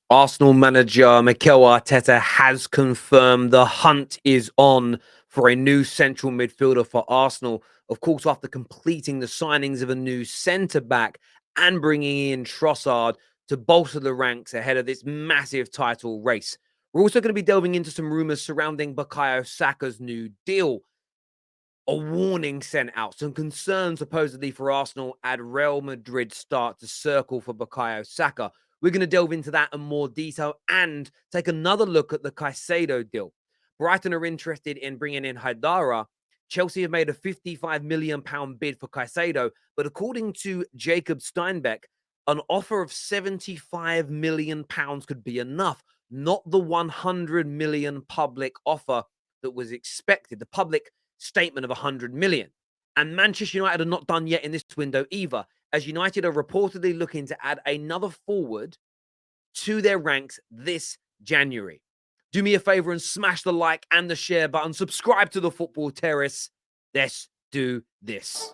Arsenal manager Mikel Arteta has confirmed the hunt is on for a new central midfielder for Arsenal. Of course, after completing the signings of a new centre back and bringing in Trossard to bolster the ranks ahead of this massive title race. We're also going to be delving into some rumours surrounding Bukayo Saka's new deal. A warning sent out, some concerns supposedly for Arsenal at Real Madrid start to circle for Bukayo Saka. We're going to delve into that in more detail and take another look at the Caicedo deal. Brighton are interested in bringing in Haidara. Chelsea have made a £55 million bid for Caicedo, but according to Jacob Steinbeck, an offer of £75 million could be enough, not the 100 million public offer that was expected. The public statement of 100 million. And Manchester United are not done yet in this window either, as United are reportedly looking to add another forward to their ranks this January. Do me a favor and smash the like and the share button. Subscribe to the Football Terrace. Let's do this.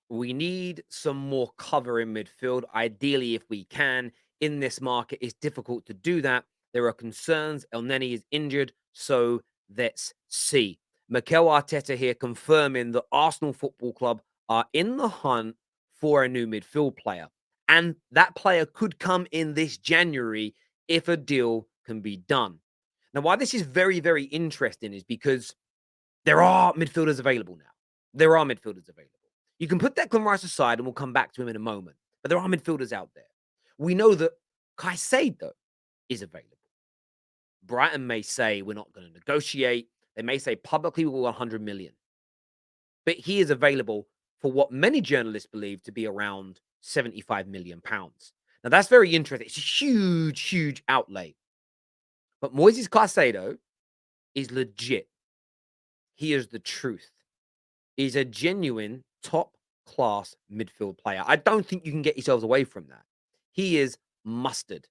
We need some more cover in midfield, ideally, if we can. In this market, it's difficult to do that. There are concerns. El Neni is injured, so let's see. Mikel Arteta here confirming that Arsenal Football Club are in the hunt for a new midfield player. And that player could come in this January if a deal can be done. Now, why this is very, very interesting is because there are midfielders available now. There are midfielders available. You can put Declan Rice aside, and we'll come back to him in a moment. But there are midfielders out there. We know that Caicedo is available. Brighton may say we're not going to negotiate. They may say publicly we will 100 million. But he is available for what many journalists believe to be around 75 million pounds. Now that's very interesting. It's a huge, huge outlay. But Moises Caicedo is legit. He is the truth. He's a genuine top class midfield player. I don't think you can get yourselves away from that. He is mustard.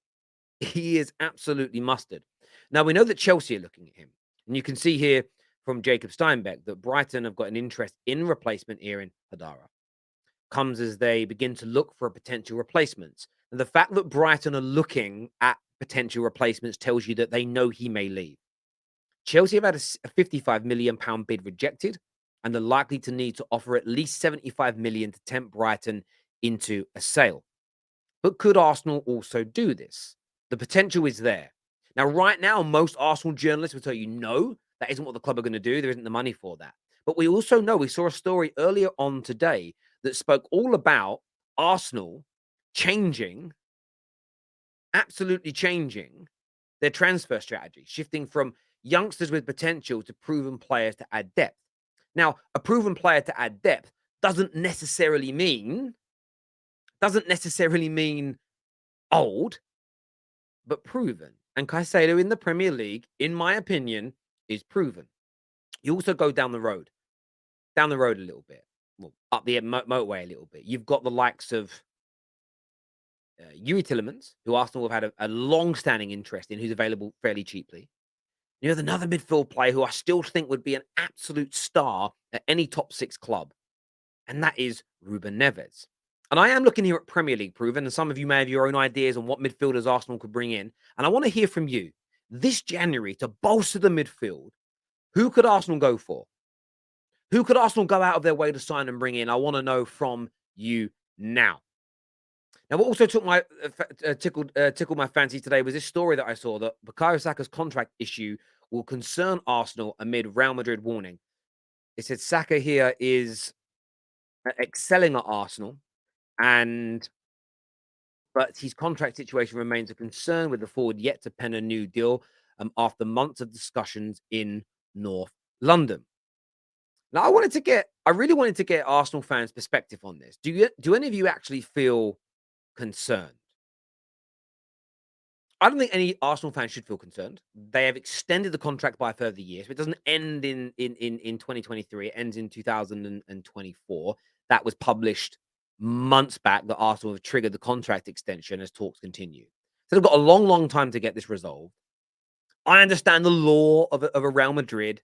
He is absolutely mustard. Now, we know that Chelsea are looking at him. And you can see here from Jacob Steinbeck that Brighton have got an interest in replacement here in Hadara. Comes as they begin to look for a potential replacements. And the fact that Brighton are looking at potential replacements tells you that they know he may leave. Chelsea have had a £55 million bid rejected and are likely to need to offer at least 75 million to tempt Brighton into a sale. But could Arsenal also do this? The potential is there. Now, right now, most Arsenal journalists will tell you no, that isn't what the club are going to do. There isn't the money for that. But we also know, we saw a story earlier on today that spoke all about Arsenal changing, absolutely changing their transfer strategy, shifting from youngsters with potential to proven players to add depth. Now, a proven player to add depth doesn't necessarily mean old, but proven. And Caicedo in the Premier League, in my opinion, is proven. You also go down the road a little bit, well, up the motorway a little bit. You've got the likes of Yuri Tillemans, who Arsenal have had a long-standing interest in, who's available fairly cheaply. You know, another midfield player who I still think would be an absolute star at any top six club, and that is Ruben Neves. And I am looking here at Premier League proven, and some of you may have your own ideas on what midfielders Arsenal could bring in. And I want to hear from you this January to bolster the midfield. Who could Arsenal go for? Who could Arsenal go out of their way to sign and bring in? I want to know from you now. Now, what also took my tickled my fancy today was this story that I saw that Bukayo Saka's contract issue will concern Arsenal amid Real Madrid warning. It said Saka here is excelling at Arsenal, and but his contract situation remains a concern with the forward yet to pen a new deal after months of discussions in North London. Now, I really wanted to get Arsenal fans' perspective on this. Do any of you actually feel concerned? I don't think any Arsenal fan should feel concerned. They have extended the contract by a further year, so it doesn't end in 2023. It ends in 2024. That was published months back that Arsenal have triggered the contract extension as talks continue. So they've got a long, long time to get this resolved. I understand the law of a Real Madrid,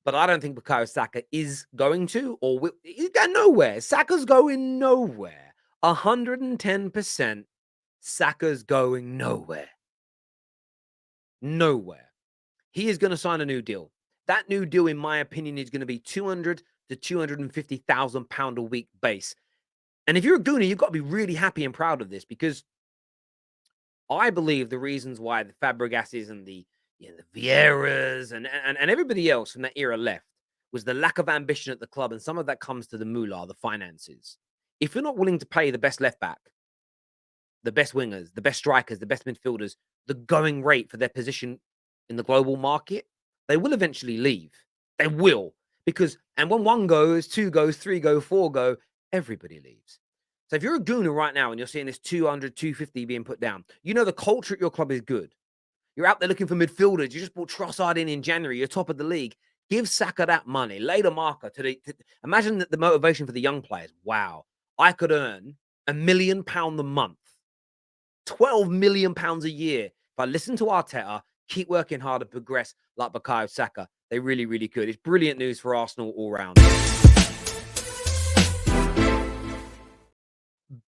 but I don't think Bukayo Saka is going to or will. He's going nowhere. Saka's going nowhere. 110%. Saka's going nowhere. Nowhere. He is going to sign a new deal. That new deal, in my opinion, is going to be 200 to 250,000 pound a week base. And if you're a Gooner, you've got to be really happy and proud of this, because I believe the reasons why the Fabregases and the Vieiras and everybody else from that era left was the lack of ambition at the club, and some of that comes to the moolah, the finances. If you're not willing to pay the best left back, the best wingers, the best strikers, the best midfielders, the going rate for their position in the global market, they will eventually leave. They will. And when one goes, two goes, three go, four go, everybody leaves. So if you're a Gooner right now and you're seeing this 200, 250 being put down, you know the culture at your club is good. You're out there looking for midfielders. You just brought Trossard in January. You're top of the league. Give Saka that money. Lay the marker imagine that the motivation for the young players. Wow, I could earn £1 million a month, £12 million a year if I listen to Arteta, keep working hard and progress like Bukayo Saka. They really, really could. It's brilliant news for Arsenal all round.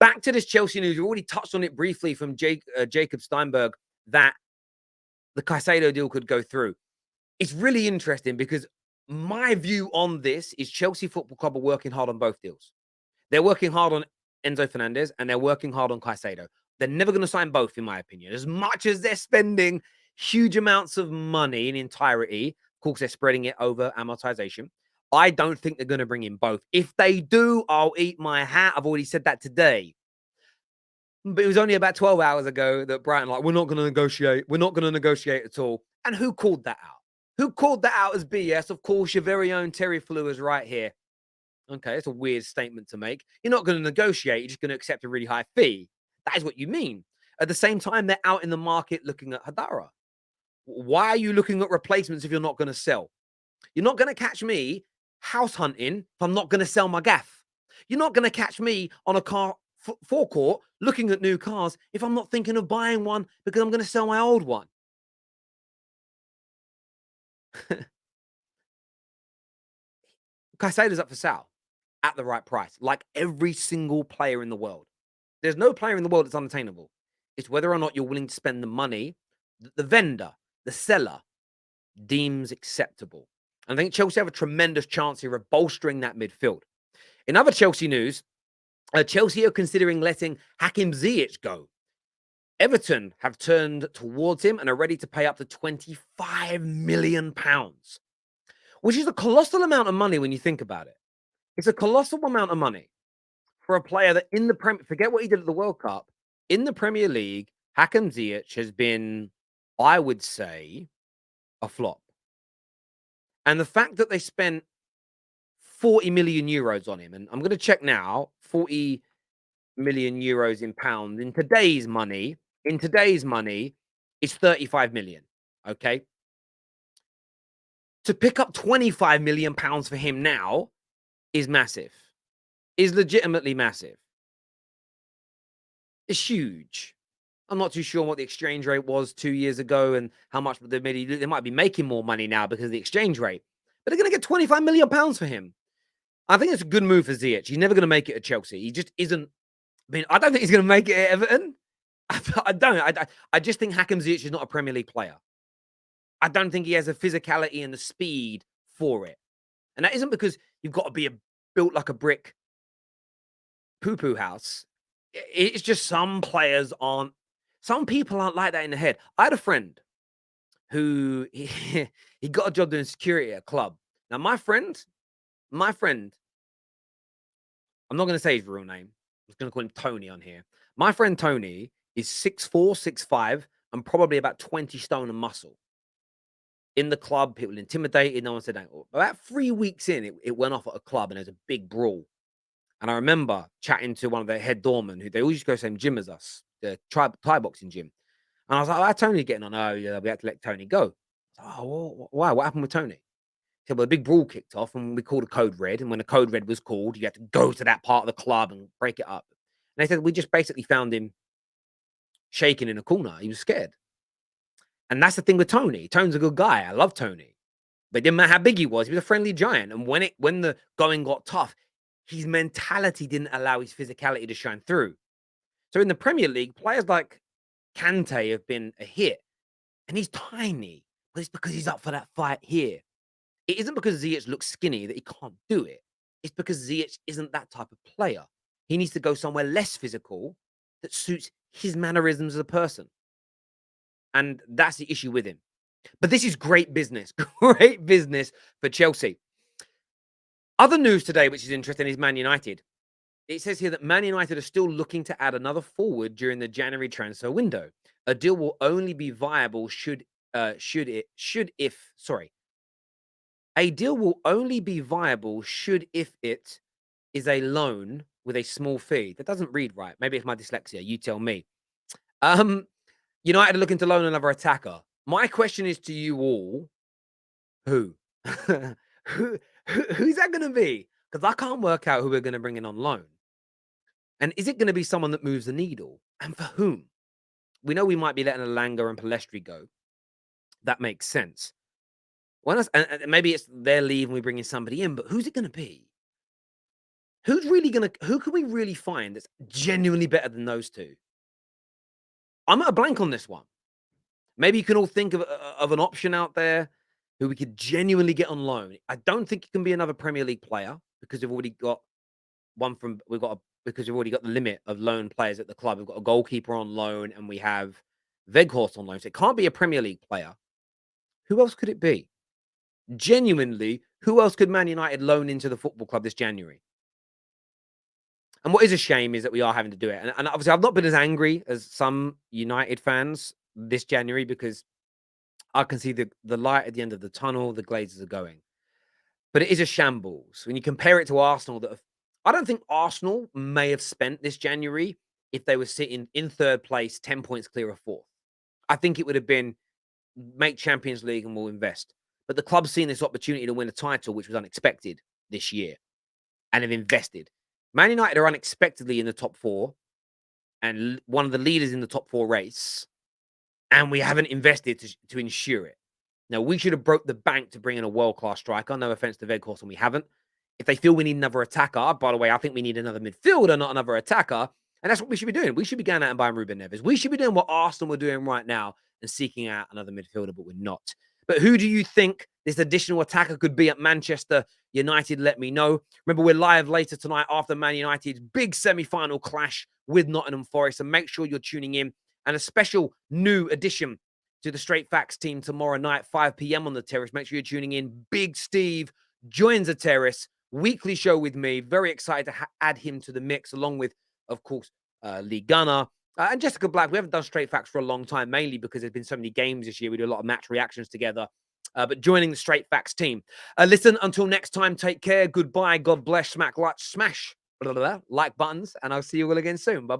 Back to this Chelsea news. We already touched on it briefly from Jacob Steinberg that the Caicedo deal could go through. It's really interesting because my view on this is Chelsea Football Club are working hard on both deals. They're working hard on Enzo Fernandez and they're working hard on Caicedo. They're never going to sign both, in my opinion. As much as they're spending huge amounts of money in entirety, of course, they're spreading it over amortization. I don't think they're going to bring in both. If they do, I'll eat my hat. I've already said that today. But it was only about 12 hours ago that Brighton, we're not going to negotiate. We're not going to negotiate at all. And who called that out? Who called that out as BS? Of course, your very own Terry Flew is right here. Okay, that's a weird statement to make. You're not going to negotiate. You're just going to accept a really high fee. That is what you mean. At the same time, they're out in the market looking at Hadara. Why are you looking at replacements if you're not going to sell? You're not going to catch me house hunting if I'm not going to sell my gaff. You're not going to catch me on a car forecourt looking at new cars if I'm not thinking of buying one because I'm going to sell my old one. Caicedo's up for sale at the right price, like every single player in the world. There's no player in the world that's unattainable. It's whether or not you're willing to spend the money that the vendor, the seller, deems acceptable. And I think Chelsea have a tremendous chance here of bolstering that midfield. In other Chelsea news, Chelsea are considering letting Hakim Ziyech go. Everton have turned towards him and are ready to pay up to £25 million, which is a colossal amount of money when you think about it. It's a colossal amount of money for a player that in the Premier, forget what he did at the World Cup, in the Premier League, Hakim Ziyech has been, I would say, a flop. And the fact that they spent 40 million euros on him, and I'm going to check now, 40 million euros in pounds in today's money, is 35 million. Okay. To pick up 25 million pounds for him now is massive, is legitimately massive. It's huge. I'm not too sure what the exchange rate was 2 years ago and how much they might be making more money now because of the exchange rate, but they're going to get 25 million pounds for him. I think it's a good move for Ziyech. He's never going to make it at Chelsea. He just isn't. I mean, I don't think he's going to make it at Everton. I don't. I just think Hakim Ziyech is not a Premier League player. I don't think he has the physicality and the speed for it. And that isn't because you've got to be built like a brick poo-poo house. It's just some players aren't. Some people aren't like that in the head. I had a friend who he got a job doing security at a club. Now, my friend, I'm not going to say his real name. I'm just going to call him Tony on here. My friend Tony is 6'4", 6'5", and probably about 20 stone and muscle. In the club, people intimidated. No one said that. About 3 weeks in, it went off at a club and there was a big brawl. And I remember chatting to one of their head doormen who they all used to go to the same gym as us, the Thai boxing gym. And I was like, "Oh, Tony's getting on." "Oh, yeah, we had to let Tony go." "Oh, well, why? What happened with Tony?" He said, "Well, the big brawl kicked off and we called a code red. And when the code red was called, you had to go to that part of the club and break it up." And they said, "We just basically found him shaking in a corner. He was scared." And that's the thing with Tony. Tony's a good guy. I love Tony. But it didn't matter how big he was a friendly giant. And when the going got tough, his mentality didn't allow his physicality to shine through. So in the Premier League, players like Kante have been a hit. And he's tiny, but it's because he's up for that fight here. It isn't because Ziyech looks skinny that he can't do it. It's because Ziyech isn't that type of player. He needs to go somewhere less physical that suits his mannerisms as a person. And that's the issue with him. But this is great business. Great business for Chelsea. Other news today, which is interesting, is Man United. It says here that Man United are still looking to add another forward during the January transfer window. A deal will only be viable a deal will only be viable if it is a loan with a small fee. That doesn't read right. Maybe it's my dyslexia. You tell me. Um, United are looking to loan another attacker. My question is to you all: who? Who's that going to be? Because I can't work out who we're going to bring in on loan. And is it going to be someone that moves the needle? And for whom? We know we might be letting Alanga and Palestri go. That makes sense. And maybe it's their leave and we bring in somebody in, but who's it going to be? Who can we really find that's genuinely better than those two? I'm at a blank on this one. Maybe you can all think of an option out there who we could genuinely get on loan. I don't think it can be another Premier League player because we've already got because we've already got the limit of loan players at the club. We've got a goalkeeper on loan and we have Weghorst on loan. So it can't be a Premier League player. Who else could it be? Genuinely, who else could Man United loan into the football club this January? And what is a shame is that we are having to do it. And obviously, I've not been as angry as some United fans this January because I can see the light at the end of the tunnel. The Glazers are going. But it is a shambles. When you compare it to Arsenal, I don't think Arsenal may have spent this January if they were sitting in third place, 10 points clear of fourth. I think it would have been make Champions League and we'll invest. But the club's seen this opportunity to win a title, which was unexpected this year, and have invested. Man United are unexpectedly in the top four and one of the leaders in the top four race, and we haven't invested to ensure it. Now, we should have broke the bank to bring in a world-class striker. No offense to Weghorst, and we haven't. If they feel we need another attacker, by the way, I think we need another midfielder, not another attacker. And that's what we should be doing. We should be going out and buying Ruben Neves. We should be doing what Arsenal are doing right now and seeking out another midfielder, but we're not. But who do you think this additional attacker could be at Manchester United? Let me know. Remember, we're live later tonight after Man United's big semi-final clash with Nottingham Forest. And make sure you're tuning in. And a special new addition to the Straight Facts team tomorrow night, 5 p.m. on the Terrace. Make sure you're tuning in. Big Steve joins the Terrace. Weekly show with me. Very excited to add him to the mix, along with, of course, Lee Gunner and Jessica Black. We haven't done Straight Facts for a long time, mainly because there's been so many games this year. We do a lot of match reactions together. But joining the Straight Facts team. Listen, until next time, take care. Goodbye. God bless. Smash like buttons. And I'll see you all again soon. Bye-bye.